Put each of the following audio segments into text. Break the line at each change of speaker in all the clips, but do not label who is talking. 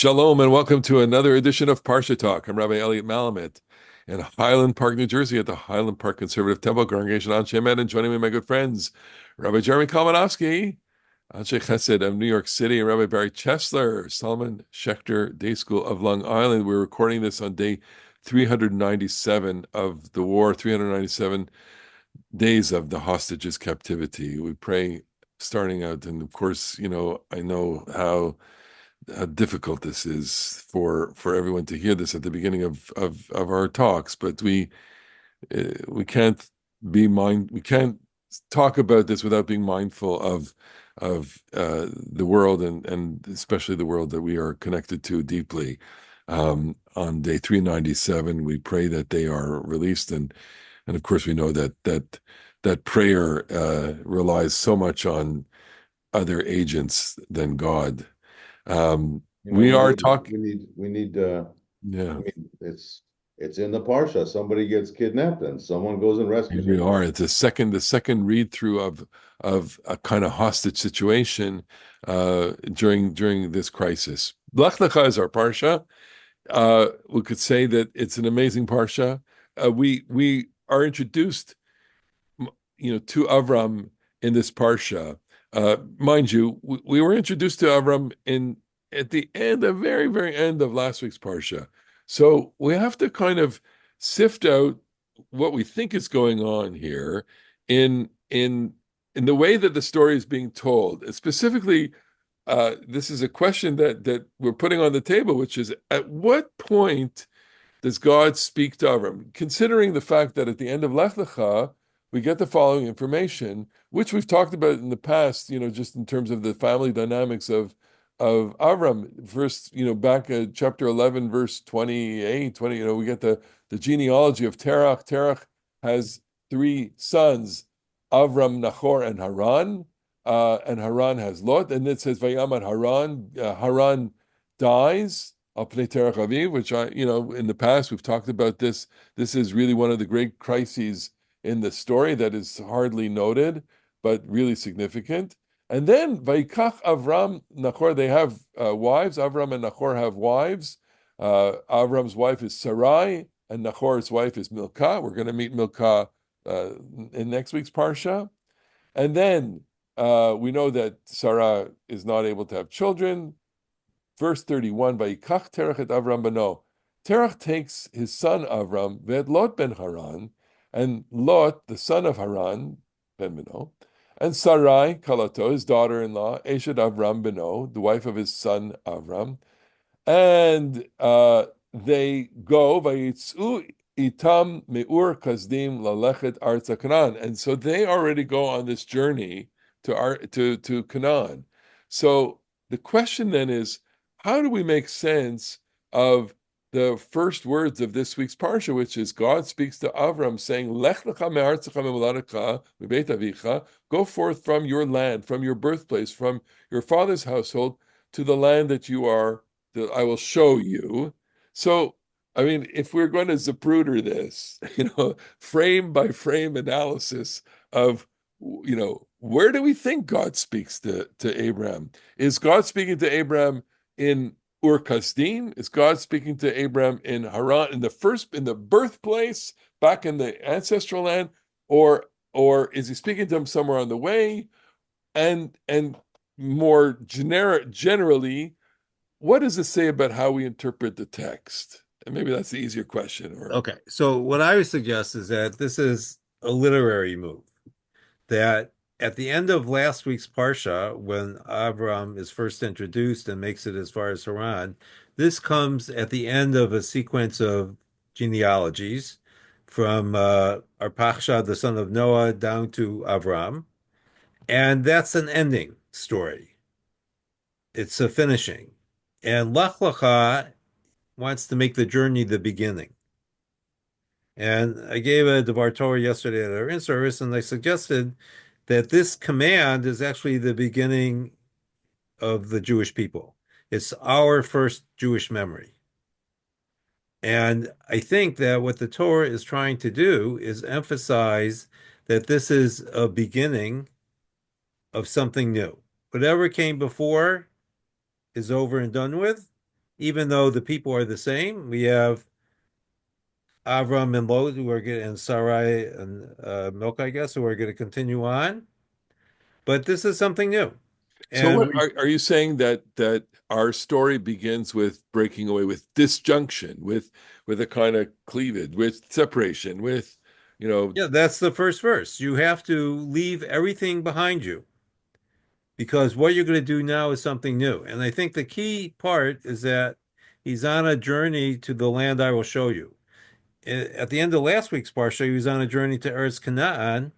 Shalom and welcome to another edition of Parsha Talk. I'm Rabbi Elliot Malamet in Highland Park, New Jersey at the Highland Park Conservative Temple Congregation on Shemet, and joining me, my good friends, Rabbi Jeremy Kalmanofsky, Anshe Chesed of New York City, and Rabbi Barry Chesler, Solomon Schechter Day School of Long Island. We're recording this on day 397 of the war, 397 days of the hostages' captivity. We pray starting out, and of course, I know how difficult this is for everyone to hear this at the beginning of our talks, but we can't we can't talk about this without being mindful of the world and especially the world that we are connected to deeply. On day 397, we pray that they are released, and of course we know that prayer relies so much on other agents than God. We
We
are
need,
talking.
I
Yeah,
mean, it's in the Parsha. Somebody ges kidnapped and someone goes and
here
rescues
we
them.
are. It's the second read through of a kind of hostage situation during this crisis. Lekha is our parsha. We could say that it's an amazing parsha. We are introduced, to Avram in this parsha. Mind you, we were introduced to Avram in at the end, the very, very end of last week's parsha. So we have to kind of sift out what we think is going on here in in in the way that the story is being told. Specifically, this is a question that we're putting on the table, which is at what point does God speak to Avram? Considering the fact that at the end of Lekha, we get the following information, which we've talked about in the past, just in terms of the family dynamics of Avram. First, back at chapter 11, verse 28, 20, we get the genealogy of Terah. Terah has three sons, Avram, Nahor, and Haran. And Haran has Lot, and it says Vayamad Haran. Haran dies, Al Pnei Terach Aviv, which in the past we've talked about this. This is really one of the great crises in the story that is hardly noted, but really significant. And then Vaikach Avram Nachor, they have wives. Avram and Nachor have wives. Avram's wife is Sarai, and Nachor's wife is Milcah. We're going to meet Milcah in next week's parsha. And then we know that Sarah is not able to have children. Verse 31, Vayikach Terach et Avram bano. Terach takes his son Avram, Ved Lot ben Haran, and Lot, the son of Haran, ben Beno, and Sarai, Kalato, his daughter-in-law, Eshet Avram beno, the wife of his son Avram, and they go, Vayitzu itam meur kasdim lalechet arza Canaan, and so they already go on this journey to Canaan. So the question then is, how do we make sense of the first words of this week's parsha, which is God speaks to Avram saying, Lekh lecha me'artzecha me'moladecha me'beit avicha, go forth from your land, from your birthplace, from your father's household to the land that I will show you. So, I mean, if we're going to Zapruder this, frame by frame analysis of, where do we think God speaks to Abraham? Is God speaking to Abraham in Ur Kasdim? Is God speaking to Abraham in Haran, in the birthplace, back in the ancestral land, or is he speaking to him somewhere on the way? And more generally, what does it say about how we interpret the text? And maybe that's the easier question. Or
Okay, so what I would suggest is that this is a literary move. That at the end of last week's Parsha, when Avram is first introduced and makes it as far as Haran, this comes at the end of a sequence of genealogies from Arpachshad, the son of Noah, down to Avram. And that's an ending story. It's a finishing. And Lech Lecha wants to make the journey the beginning. And I gave a Devar Torah yesterday at our in-service, and I suggested that this command is actually the beginning of the Jewish people. It's our first Jewish memory. And I think that what the Torah is trying to do is emphasize that this is a beginning of something new. Whatever came before is over and done with. even though the people are the same. We have Avram and Lot and Sarai and Milk, I guess, who are going to continue on. But this is something new.
So
And
what are you saying that our story begins with breaking away, with disjunction, with a kind of cleavage, with separation, with
yeah, that's the first verse. You have to leave everything behind you because what you're going to do now is something new. And I think the key part is that he's on a journey to the land I will show you. At the end of last week's Parsha, he was on a journey to Eretz Canaan,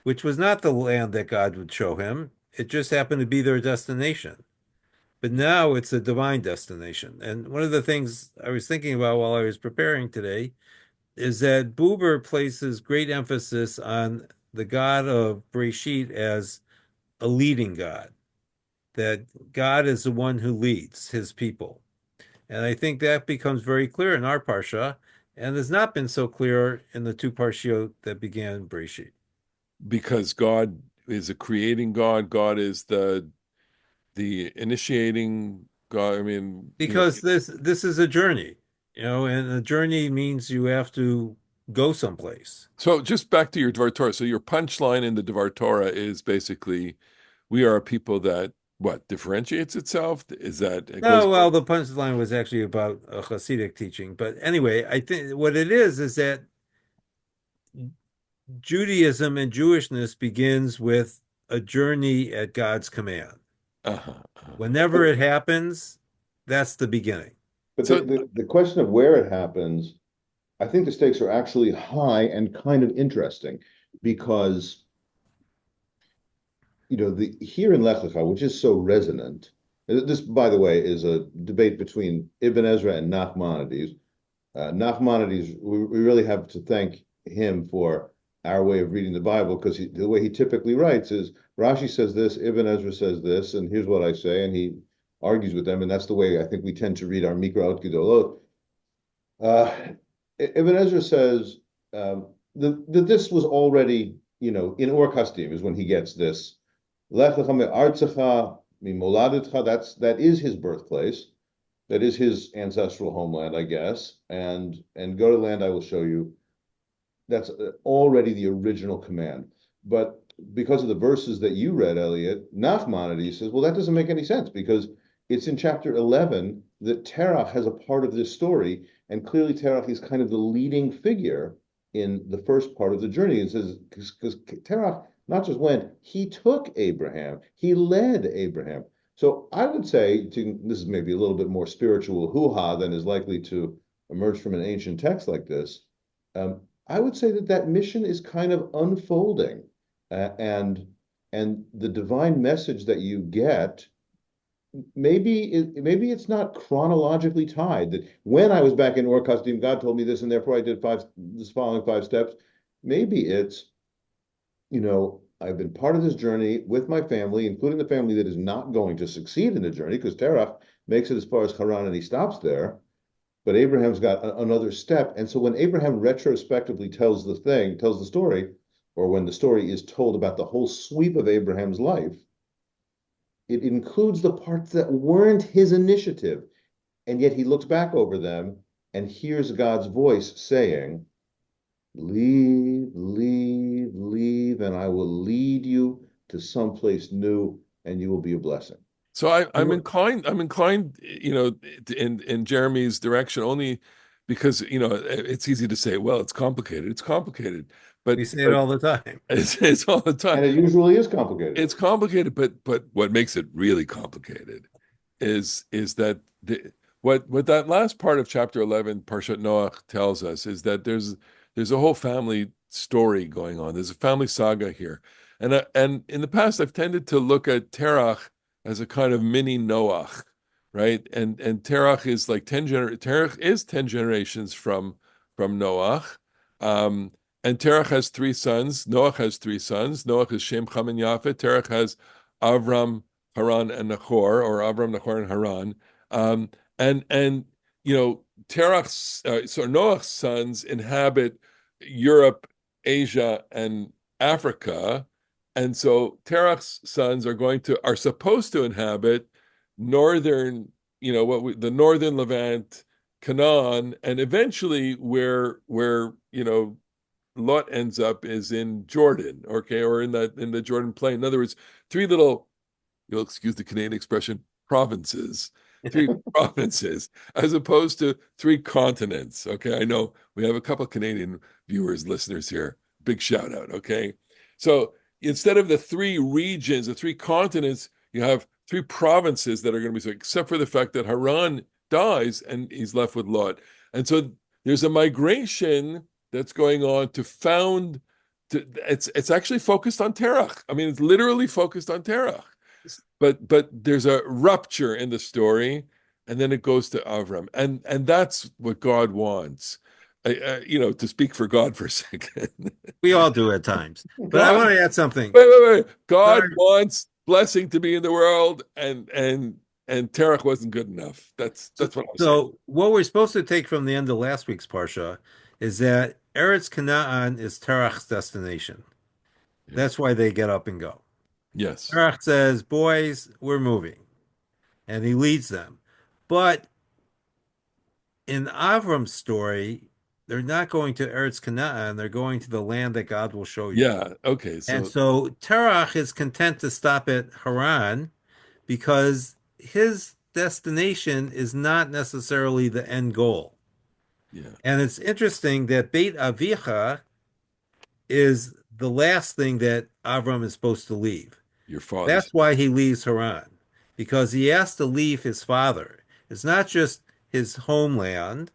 which was not the land that God would show him. It just happened to be their destination. But now it's a divine destination. And one of the things I was thinking about while I was preparing today is that Buber places great emphasis on the God of Breshit as a leading God, that God is the one who leads his people. And I think that becomes very clear in our Parsha and has not been so clear in the two Parshiot that began Breshit.
because God is a creating God, God is the initiating God. I mean,
Because this is a journey, and a journey means you have to go someplace.
so just back to your Dvar Torah. So your punchline in the Dvar Torah is basically, we are a people that what differentiates itself? Is that it goes?
No, well, the punchline was actually about a Hasidic teaching. But anyway, I think what it is that Judaism and Jewishness begins with a journey at God's command.
Uh-huh, uh-huh.
Whenever
But,
it happens, that's the beginning.
but
So
the question of where it happens, I think the stakes are actually high and kind of interesting because the here in Lekha, which is so resonant. This, by the way, is a debate between Ibn Ezra and Nachmanides. Nachmanides, we really have to thank him for our way of reading the Bible because the way he typically writes is Rashi says this, Ibn Ezra says this, and here's what I say, and he argues with them, and that's the way I think we tend to read our Mikraot Gedolot. Uh, Ibn Ezra says that this was already, in Or Kasdim is when he gets this. Lekh lecha me'artzecha mimoladetcha, that is his birthplace. That is his ancestral homeland, I guess. And go to the land I will show you. That's already the original command. But because of the verses that you read, Elliot, Nachmanides says, well, that doesn't make any sense because it's in chapter 11 that Terah has a part of this story. And clearly Terah is kind of the leading figure in the first part of the journey. It says, because Terah not just went, he took Abraham, he led Abraham. So I would say, this is maybe a little bit more spiritual hoo-ha than is likely to emerge from an ancient text like this. I would say that mission is kind of unfolding, and the divine message that you get, maybe it's not chronologically tied. That when I was back in Ur Kasdim, God told me this, and therefore I did this following 5 steps. Maybe it's I've been part of this journey with my family, including the family that is not going to succeed in the journey, because Terah makes it as far as Haran and he stops there. But Abraham's got another step. And so when Abraham retrospectively tells the story, or when the story is told about the whole sweep of Abraham's life, it includes the parts that weren't his initiative. And yet he looks back over them and hears God's voice saying, leave, leave, leave, and I will lead you to someplace new, and you will be a blessing.
so I'm inclined, in Jeremy's direction only because it's easy to say, well, it's complicated. It's complicated,
We
but
say it all the time.
it's all the time.
And it usually is complicated.
It's complicated, but what makes it really complicated is that what that last part of chapter 11, Parshat Noach, tells us is that there's a whole family story going on. There's a family saga here, and in the past I've tended to look at Terah as a kind of mini Noach, right? And Terah is like Terah is 10 generations from Noach. And Terah has 3 sons. Noach has 3 sons. Noach is Shem, Ham, and Yafet. Terah has Avram, Haran, and Nachor, or Avram, Nachor, and Haran. And Terach's so Noach's sons inhabit Europe, Asia, and Africa, and so Terach's sons are supposed to inhabit northern, the northern Levant, Canaan, and eventually where Lot ends up is in Jordan, okay, or in the Jordan Plain. In other words, three little, you'll excuse the Canadian expression, provinces, three provinces, as opposed to three continents. Okay, I know we have a couple of Canadian viewers, listeners here. Big shout out. Okay, so instead of the three regions, the three continents, you have three provinces that are going to be so, except for the fact that Haran dies and he's left with Lot, and so there's a migration that's going on to found. It's actually focused on Terah. I mean, it's literally focused on Terah, but there's a rupture in the story, and then it goes to Avram, and that's what God wants. To speak for God for a second.
We all do at times. But I
God,
want to add something.
wait. God
Sorry.
wants blessing to be in the world, and Terach wasn't good enough.
So,
That's what I'm saying.
so what we're supposed to take from the end of last week's Parsha is that Eretz Canaan is Terach's destination.
Yeah.
That's why they get up and go.
Yes.
Terach says, boys, we're moving. And he leads them. But in Avram's story, they're not going to Eretz Canaan. They're going to the land that God will show you.
Yeah. Okay.
And
So
so Terach is content to stop at Haran because his destination is not necessarily the end goal.
yeah,
And it's interesting that Beit Avicha is the last thing that Avram is supposed to leave.
your father's.
That's why he leaves Haran, because he has to leave his father. It's not just his homeland.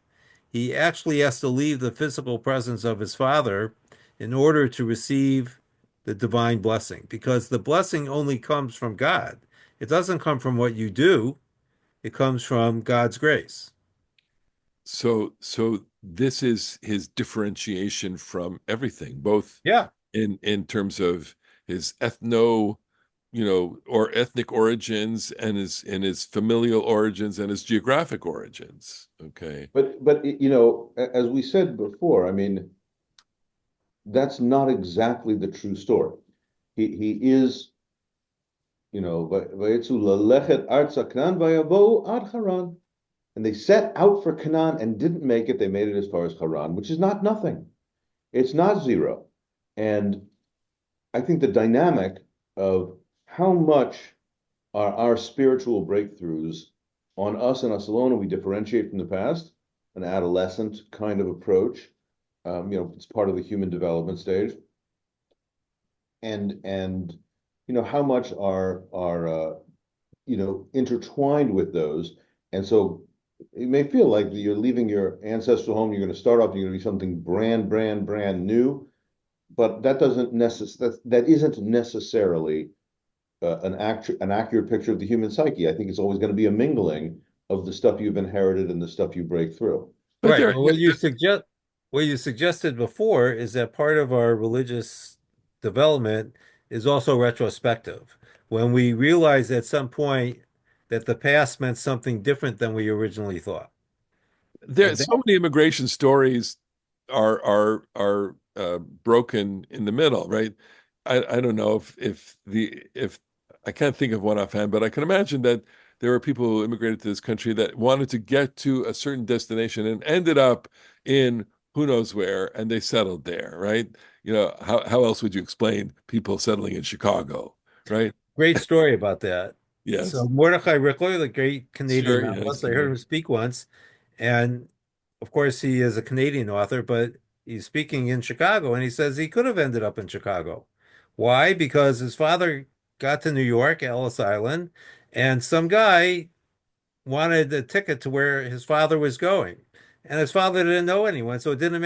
He actually has to leave the physical presence of his father in order to receive the divine blessing, because the blessing only comes from God. It doesn't come from what you do, it comes from God's grace.
So this is his differentiation from everything, both
Yeah.
in terms of his or ethnic origins, and his familial origins and his geographic origins. Okay.
But as we said before, I mean, that's not exactly the true story. He is, Vayetzu lalechet artza Canaan vayavo ad Haran. And they set out for Canaan and didn't make it. They made it as far as Haran, which is not nothing. It's not zero. And I think the dynamic of how much are our spiritual breakthroughs on us and us alone, and we differentiate from the past, an adolescent kind of approach. It's part of the human development stage. And how much are intertwined with those. And so it may feel like you're leaving your ancestral home, you're going to start off, you're going to be something brand new, but that isn't necessarily an accurate picture of the human psyche. I think it's always going to be a mingling of the stuff you've inherited and the stuff you break through.
But
Right.
there,
Well, what you suggested before is that part of our religious development is also retrospective. When we realize at some point that the past meant something different than we originally thought. And
so many immigration stories are broken in the middle, right? I don't know if I can't think of one offhand, but I can imagine that there were people who immigrated to this country that wanted to get to a certain destination and ended up in who knows where, and they settled there, right? How else would you explain people settling in Chicago, right?
great story about that. So
Yes,
Mordechai Rickler, the great Canadian
sure, yes,
novelist, I heard him speak once, and of course he is a Canadian author, but he's speaking in Chicago, and he says he could have ended up in Chicago. Why? Because his father got to New York, Ellis Island, and some guy wanted a ticket to where his father was going, and his father didn't know anyone, so it didn't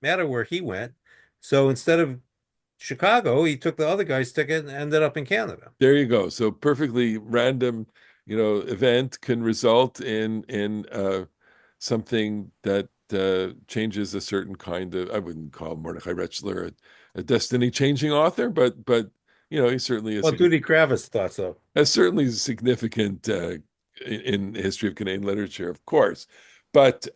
matter where he went. So instead of Chicago, he took the other guy's ticket and ended up in Canada.
there you go. So perfectly random, event can result in something that changes a certain kind of. I wouldn't call Mordechai Rechler a destiny-changing author, but he certainly is
Well, Judy Kravis thought so.
that's certainly significant in the history of Canadian literature, of course. But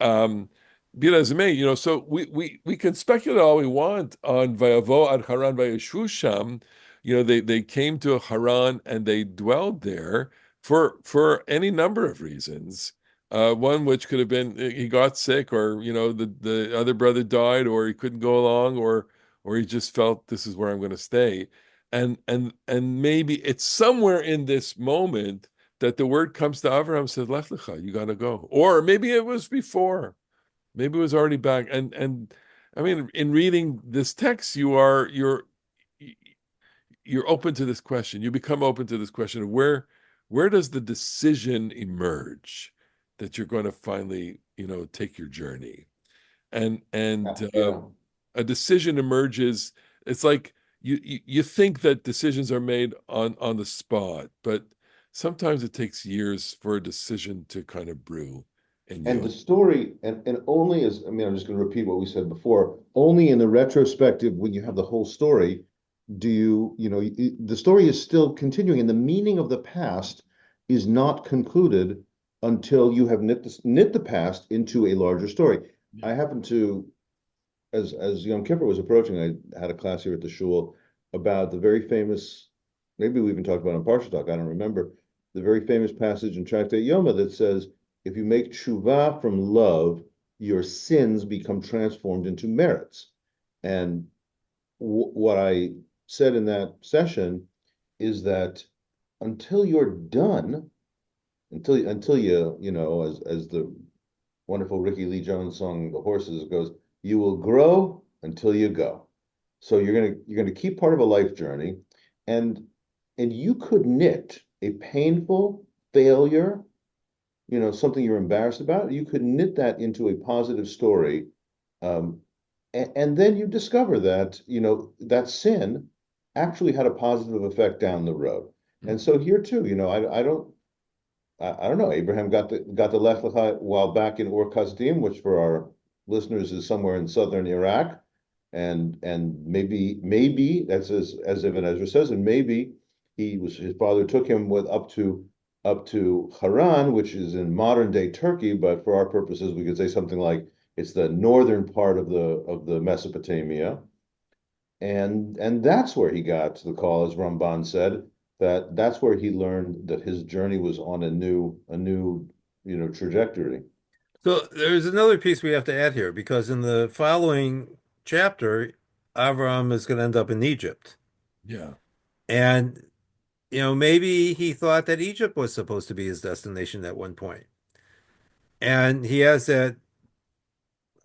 be it as it may, so we can speculate all we want on Vayavo ad Haran Vayeshu Sham. They came to Haran and they dwelled there, for any number of reasons. One which could have been he got sick, or the other brother died, or he couldn't go along, or he just felt this is where I'm going to stay, and maybe it's somewhere in this moment that the word comes to Avraham, says, Lech Lecha, you got to go, or maybe it was before, maybe it was already back, and I mean, in reading this text, you're open to this question. You become open to this question of where does the decision emerge that you're going to finally, take your journey? And
Yeah.
a decision emerges. It's like you think that decisions are made on the spot, but sometimes it takes years for a decision to kind of brew in
And
you.
the story, and only as, I mean, I'm just going to repeat what we said before, only in the retrospective, when you have the whole story, do the story is still continuing, and the meaning of the past is not concluded until you have knit the past into a larger story. I
Yeah.
happen to, as Yom Kippur was approaching, I had a class here at the shul about the very famous, maybe we even talked about it on Parsha Talk, I don't remember, the very famous passage in Tractate Yoma that says, if you make tshuva from love, your sins become transformed into merits. And what I said in that session is that until you're done, until as the wonderful Ricky Lee Jones song, The Horses, goes, you will grow until you go. So you're gonna keep part of a life journey, and you could knit a painful failure, something you're embarrassed about, you could knit that into a positive story. And then you discover that, that sin actually had a positive effect down the road. And so here too, I don't know. Abraham got the Lekh Lecha while back in Ur Kasdim, which for our listeners is somewhere in southern Iraq, and maybe that's as Ibn Ezra says, and maybe his father took him with up to Haran, which is in modern day Turkey, but for our purposes, we could say something like it's the northern part of the Mesopotamia, and that's where he got the call, as Ramban said, that's where he learned that his journey was on a new trajectory.
So there's another piece we have to add here because in the following chapter, Avram is going to end up in Egypt.
Yeah.
And, maybe he thought that Egypt was supposed to be his destination at one point. And he has that,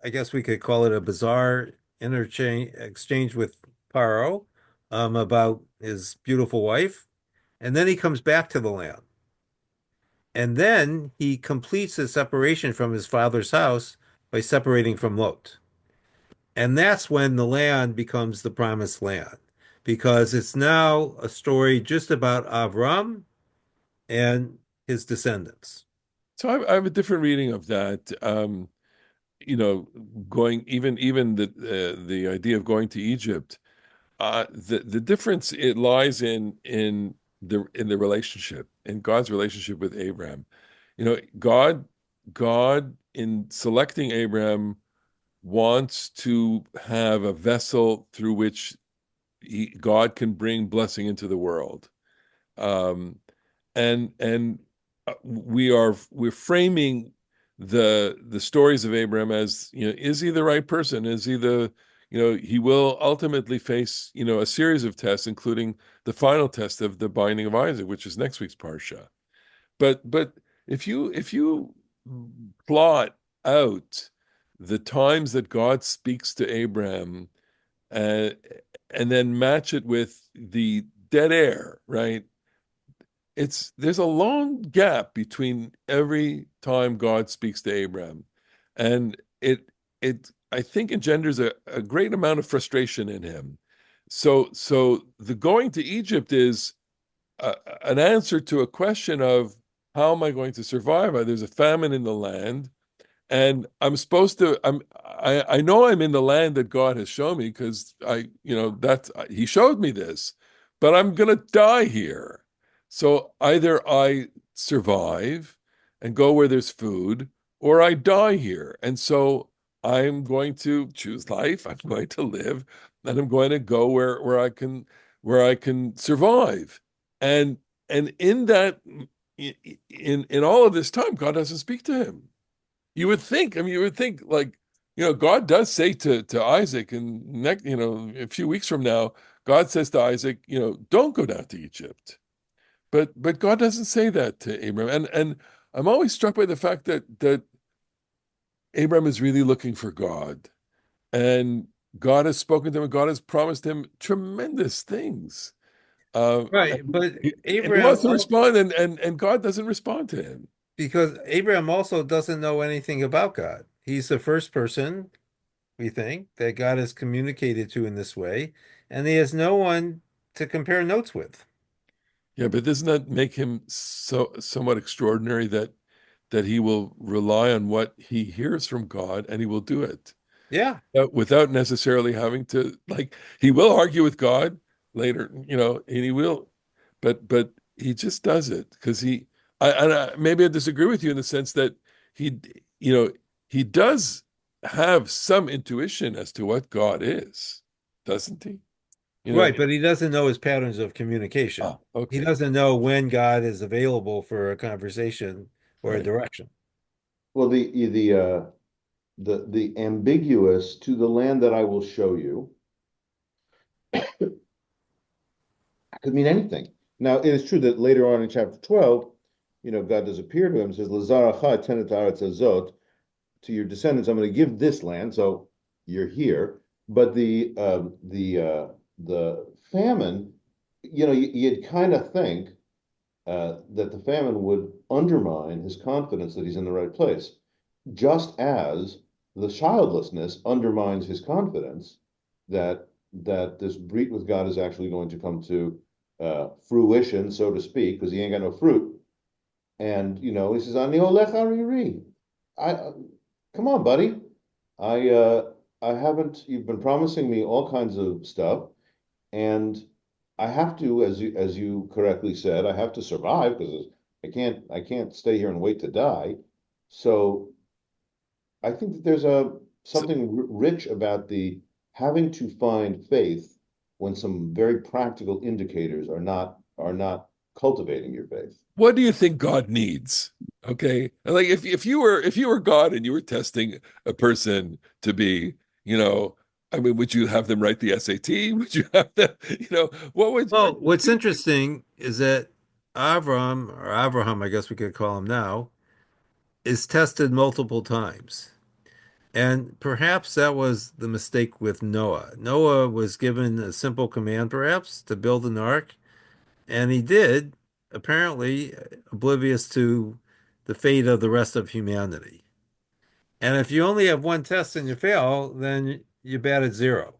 I guess we could call it a bizarre interchange exchange with Paro, about his beautiful wife. And then he comes back to the land. And then he completes his separation from his father's house by separating from Lot. And that's when the land becomes the promised land, because it's now a story just about Avram and his descendants.
So I have a different reading of that. You know, going even the idea of going to Egypt. The difference it lies in the relationship, in God's relationship with Abraham. God in selecting Abraham wants to have a vessel through which God can bring blessing into the world. And we're framing the stories of Abraham as, is he the right person? Is he he will ultimately face, a series of tests, including the final test of the binding of Isaac, which is next week's Parsha. But if you plot out the times that God speaks to Abraham, uh, and then match it with the dead air, right? There's a long gap between every time God speaks to Abraham, and it I think engenders a great amount of frustration in him. So the going to Egypt is an answer to a question of, how am I going to survive? There's a famine in the land, and I know I'm in the land that God has shown me, because that's he showed me this, but I'm gonna die here. So either I survive and go where there's food, or I die here. And so I'm going to choose life. I'm going to live, and I'm going to go where I can survive. And in that in all of this time, God doesn't speak to him. You would think like, God does say to Isaac, and next, a few weeks from now, God says to Isaac, don't go down to Egypt. But God doesn't say that to Abraham. And I'm always struck by the fact that Abraham is really looking for God. And God has spoken to him, and God has promised him tremendous things.
Right, but
And he
Abraham,
wants to respond, and God doesn't respond to him.
because Abraham also doesn't know anything about God. He's the first person, we think, that God has communicated to in this way, and he has no one to compare notes with.
Yeah, but doesn't that make him somewhat extraordinary that he will rely on what he hears from God and he will do it
Yeah,
without necessarily having to, like, he will argue with God later, and he will, but he just does it because maybe I disagree with you in the sense that he you know he does have some intuition as to what God is, doesn't he? You know,
right, but he doesn't know his patterns of communication. He
okay,
doesn't know when God is available for a conversation or a
right.
direction.
Well, the ambiguous to the land that I will show you could mean anything. Now, it is true that later on in chapter 12, God does appear to him and says, Lazaracha tenet haaretz hazot, to your descendants, I'm going to give this land. So you're here. But the famine, you'd kind of think that the famine would undermine his confidence that he's in the right place, just as the childlessness undermines his confidence that this breed with God is actually going to come to fruition, so to speak, because he ain't got no fruit. And he says, "Ani olech ariri." I come on, buddy. I haven't. You've been promising me all kinds of stuff, and I have to, as you correctly said, I have to survive because I can't stay here and wait to die. So I think that there's
So
something rich about the having to find faith when some very practical indicators are not cultivating your faith.
what do you think God needs? Okay. Like if you were God and you were testing a person to be, I mean, would you have them write the SAT? Would you have them, what would
Well, what's interesting is that Avram, or Abraham, I guess we could call him now, is tested multiple times. And perhaps that was the mistake with Noah. Noah was given a simple command, perhaps, to build an ark, and he did, apparently oblivious to the fate of the rest of humanity. And if you only have one test and you fail, then you're bad at zero.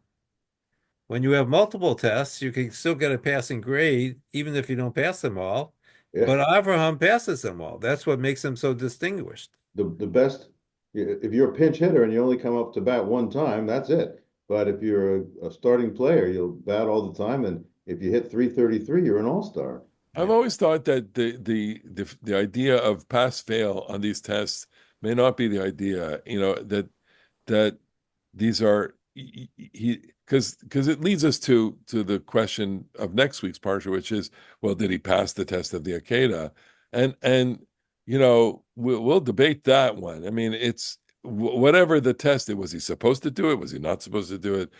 When you have multiple tests, you can still get a passing grade, even if you don't pass them all.
Yeah.
But Avraham passes them all. That's what makes him so distinguished.
The best, if you're a pinch hitter and you only come up to bat one time, that's it. But if you're a starting player, you'll bat all the time, and if you hit 333, you're an all-star.
I've always thought that the idea of pass fail on these tests may not be the idea, that these are he because it leads us to the question of next week's parsha, which is, well, did he pass the test of the Akedah? And we'll debate that one. I mean, it's whatever the test, was he supposed to do it? Was he not supposed to do it?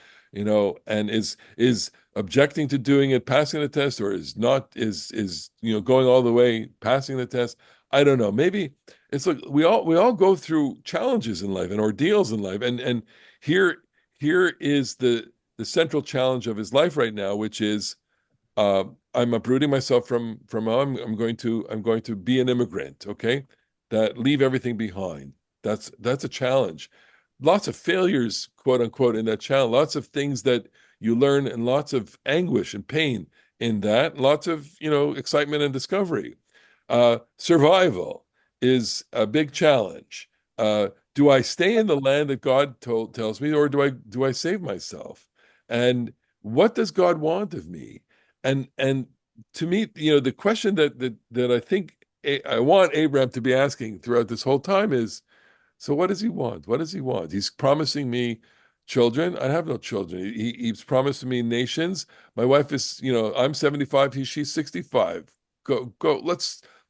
And is objecting to doing it, passing the test, or is not is going all the way, passing the test? I don't know. Maybe it's like we all go through challenges in life and ordeals in life, and here here is the central challenge of his life right now, which is I'm uprooting myself from I'm going to be an immigrant, okay? That leave everything behind. That's a challenge. Lots of failures, quote unquote, in that challenge. Lots of things that you learn, and lots of anguish and pain in that. Lots of excitement and discovery. Survival is a big challenge. Do I stay in the land that God tells me, or do I save myself? And what does God want of me? And to me, the question that I think I want Abraham to be asking throughout this whole time is, so what does he want? What does he want? He's promising me children. I have no children. He's promising me nations. My wife is, I'm 75. She's 65. Go.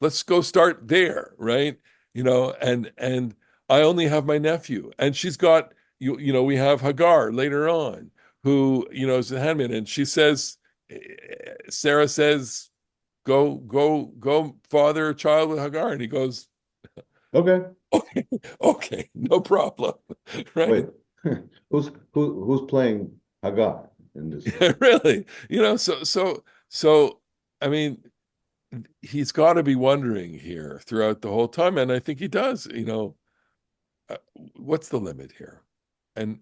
let's go start there, right? And I only have my nephew, and she's got we have Hagar later on, who is a handmaid, and she says, Sarah says, go, father a child with Hagar, and he goes,
Okay.
okay, okay, no problem,
Wait,
right?
who's playing Hagar in this?
Really, so I mean, he's got to be wondering here throughout the whole time, and I think he does. Uh, what's the limit here? And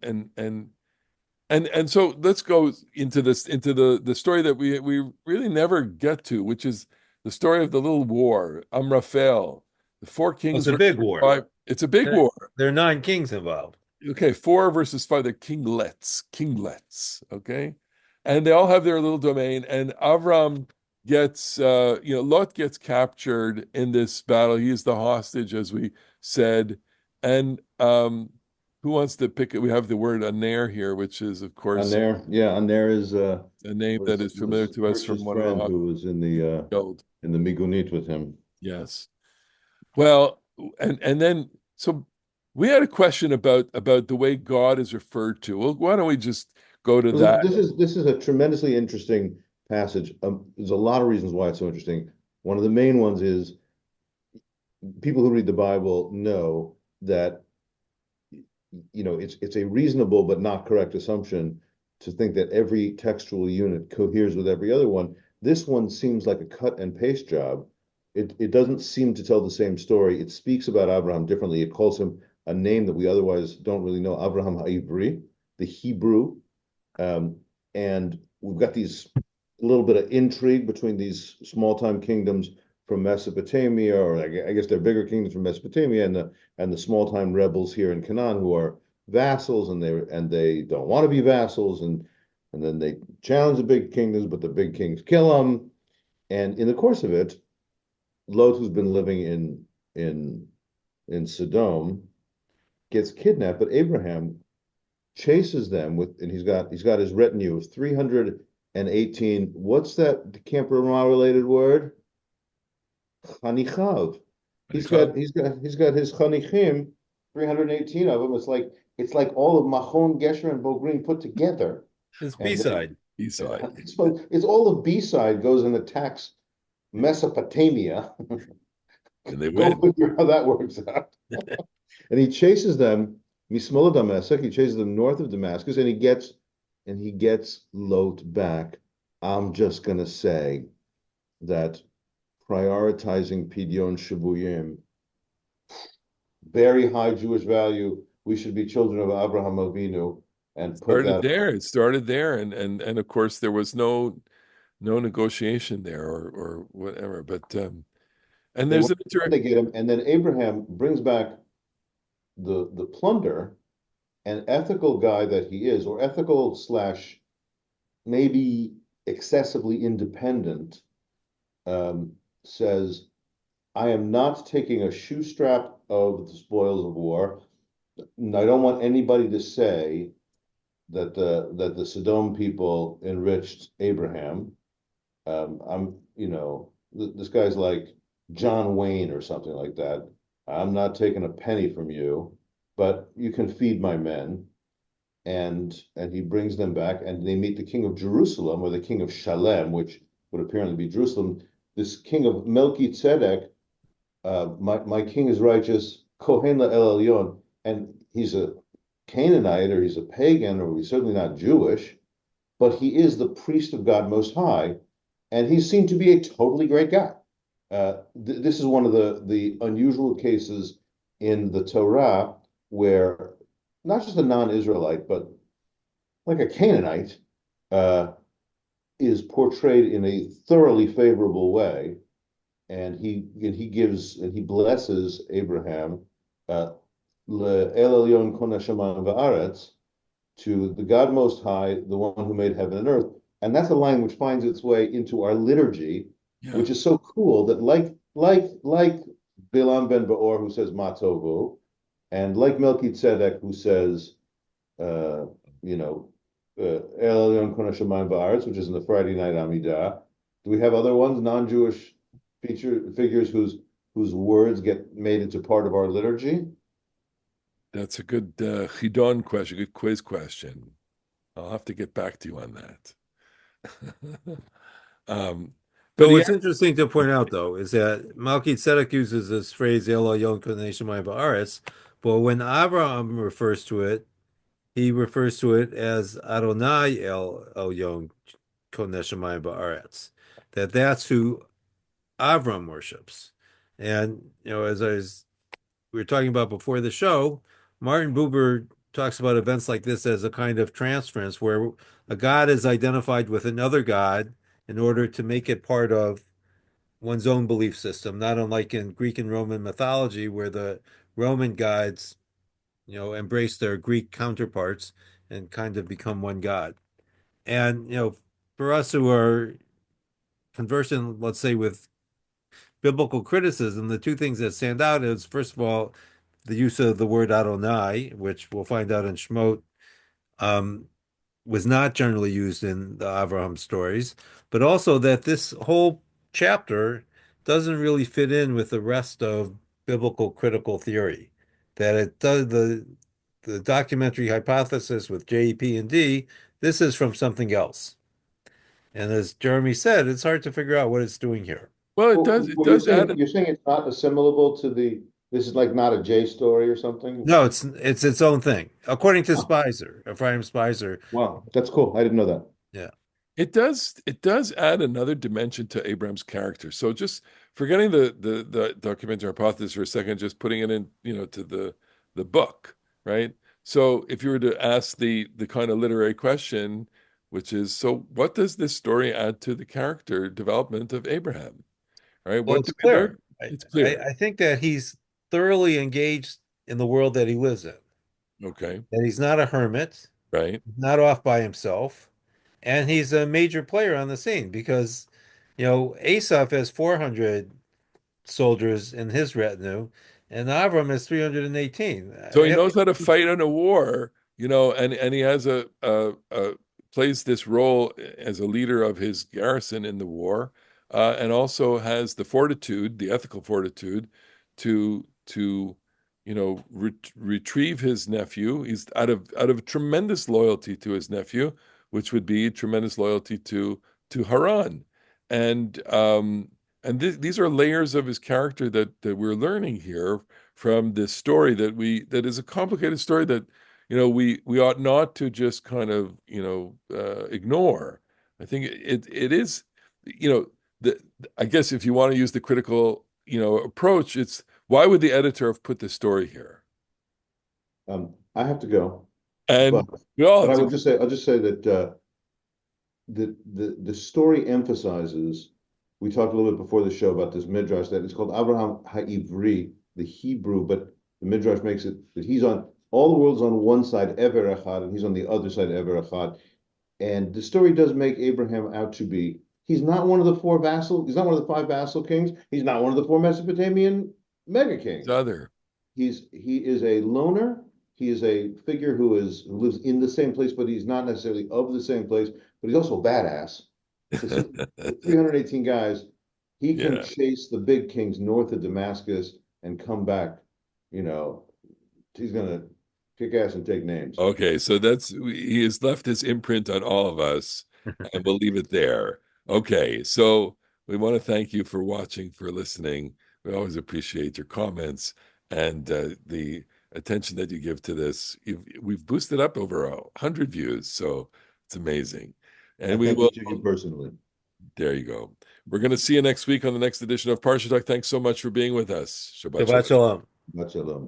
so let's go into the story that we really never get to, which is the story of the little war, Amraphel, the four
Well, it's
kings
a
versus
big war.
five. It's a big
There,
war.
there are 9 kings involved.
Okay, four versus five, the kinglets, okay? And they all have their little domain, and Avram gets Lot gets captured in this battle. He is the hostage, as we said. And who wants to pick it? We have the word Aner here, which is, of course,
Aner is
a name that is familiar
was
to us from
Hirsch's
one of the
friend
hot
who was
gold.
in the Migunit with him.
Yes. Well, and then so we had a question about the way God is referred to. Well, why don't we just go to
Well,
that?
this is a tremendously interesting passage. There's a lot of reasons why it's so interesting. One of the main ones is people who read the Bible know that it's a reasonable but not correct assumption to think that every textual unit coheres with every other one. This one seems like a cut and paste job. It doesn't seem to tell the same story. It speaks about Abraham differently. It calls him a name that we otherwise don't really know, Abraham Ha'ivri, the Hebrew. And we've got these a little bit of intrigue between these small-time kingdoms from Mesopotamia, or I guess they're bigger kingdoms from Mesopotamia, and the small-time rebels here in Canaan who are vassals, and they don't want to be vassals, and then they challenge the big kingdoms, but the big kings kill them. And in the course of it, Lot, who's been living in Sodom, gets kidnapped, but Abraham chases them and he's got his retinue of 318. What's that Camper related word? Chanichav. He's got his chanichim, 318 of them. It's like all of Machon, Gesher, and Bogreen put together.
It's
And they,
B-side.
Esau.
it's all of B-side goes and attacks Mesopotamia.
And they
Go
win.
figure how that works out. And he chases them, Mismola Damascus, he chases them north of Damascus, and he gets Lot back. I'm just gonna say that prioritizing Pidyon Shibuyim, very high Jewish value. We should be children of Abraham Avinu and put
Started
that.
there. It started there, and of course there was no negotiation there or whatever. But and
They
there's
went,
an inter
they get him, and then Abraham brings back the plunder. An ethical guy that he is, or ethical slash maybe excessively independent, says, I am not taking a shoe strap of the spoils of war. I don't want anybody to say that the Sodom people enriched Abraham. This guy's like John Wayne or something like that. I'm not taking a penny from you, but you can feed my men. And he brings them back, and they meet the king of Jerusalem, or the king of Shalem, which would apparently be Jerusalem. This king of Melchizedek, my king is righteous, Kohen El Elyon, and he's a Canaanite, or he's a pagan, or he's certainly not Jewish, but he is the priest of God Most High, and he's seen to be a totally great guy. This is one of the unusual cases in the Torah where not just a non-Israelite, but like a Canaanite, is portrayed in a thoroughly favorable way, and he blesses Abraham, Le El Elyon Kon Hashemayim Va'aretz, to the God Most High, the one who made heaven and earth. And that's a line which finds its way into our liturgy,
yeah.
which is so cool that like Bilam ben Beor, who says Matovu, and like Melchizedek, who says, El Elyon Kon Hashemayim Va'aretz, which is in the Friday night Amidah. Do we have other ones, non-Jewish figures whose words get made into part of our liturgy?
That's a good chidon question, good quiz question. I'll have to get back to you on that. um, but
So
yeah,
what's interesting to point out, though, is that Melchizedek uses this phrase "El Elyon Kodei Shemayim Va'aretz," but when Abraham refers to it, he refers to it as Adonai El Elyon Kodei Shemayim Va'aretz. That's who Avram worships. And as we were talking about before the show, Martin Buber talks about events like this as a kind of transference where a god is identified with another god in order to make it part of one's own belief system, not unlike in Greek and Roman mythology, where the Roman gods, embrace their Greek counterparts and kind of become one god. And, for us who are conversant, let's say, with biblical criticism, the two things that stand out is, first of all, the use of the word Adonai, which we'll find out in Shemot, um, was not generally used in the Avraham stories, but also that this whole chapter doesn't really fit in with the rest of biblical critical theory. That it does the documentary hypothesis with J, P, and D, this is from something else. And as Jeremy said, it's hard to figure out what it's doing here.
well, it
Well,
does it
well, you're
does
saying
add.
you're saying it's not assimilable to the. This is like not a J story or something.
No, it's its own thing, according to
Oh,
Spicer, Ephraim Spicer.
wow, that's cool. I didn't know that.
Yeah.
It does add another dimension to Abraham's character. So just forgetting the documentary hypothesis for a second, just putting it in, to the book, right? So if you were to ask the kind of literary question, which is, so what does this story add to the character development of Abraham, right?
Well,
What
it's
do we learn?
clear. I,
It's
I,
clear.
I think that he's thoroughly engaged in the world that he lives in,
Okay,
that he's not a hermit,
right.
not off by himself, and he's a major player on the scene because, Asaph has 400 soldiers in his retinue, and Avram has 318.
So he knows how to fight in a war, and he has a plays this role as a leader of his garrison in the war, and also has the fortitude, the ethical fortitude, to retrieve his nephew. He's out of tremendous loyalty to his nephew, which would be tremendous loyalty to Haran, and these are layers of his character that we're learning here from this story that is a complicated story that we ought not to just kind of ignore. I think it is the I guess if you want to use the critical approach, it's why would the editor have put this story here?
I have to go, but
And we all
but
have
I
to
will
go.
just say I'll just say that the story emphasizes. We talked a little bit before the show about this midrash that it's called Abraham Ha'ivri, the Hebrew, but the midrash makes it that he's on all the world's on one side, Ever Echad, and he's on the other side, Ever Echad. And the story does make Abraham out to be. He's not one of the four vassal. He's not one of the five vassal kings. He's not one of the four Mesopotamian mega
It's
kings.
other.
He is a loner. He is a figure who lives in the same place, but he's not necessarily of the same place. But he's also a badass because he with 318 guys, he can
Yeah.
chase the big kings north of Damascus and come back. You know, he's gonna kick ass and take names.
Okay, so he has left his imprint on all of us, and we'll leave it there. Okay, so we want to thank you for watching, for listening. We always appreciate your comments and the attention that you give to this. We've boosted up over 100 views, so it's amazing. And
I
we
thank
will,
each of you personally.
there you go. We're going to see you next week on the next edition of Parsha Talk. Thanks so much for being with us. Shabbat
Shabbat
Shalom.
Shalom.
Much shalom.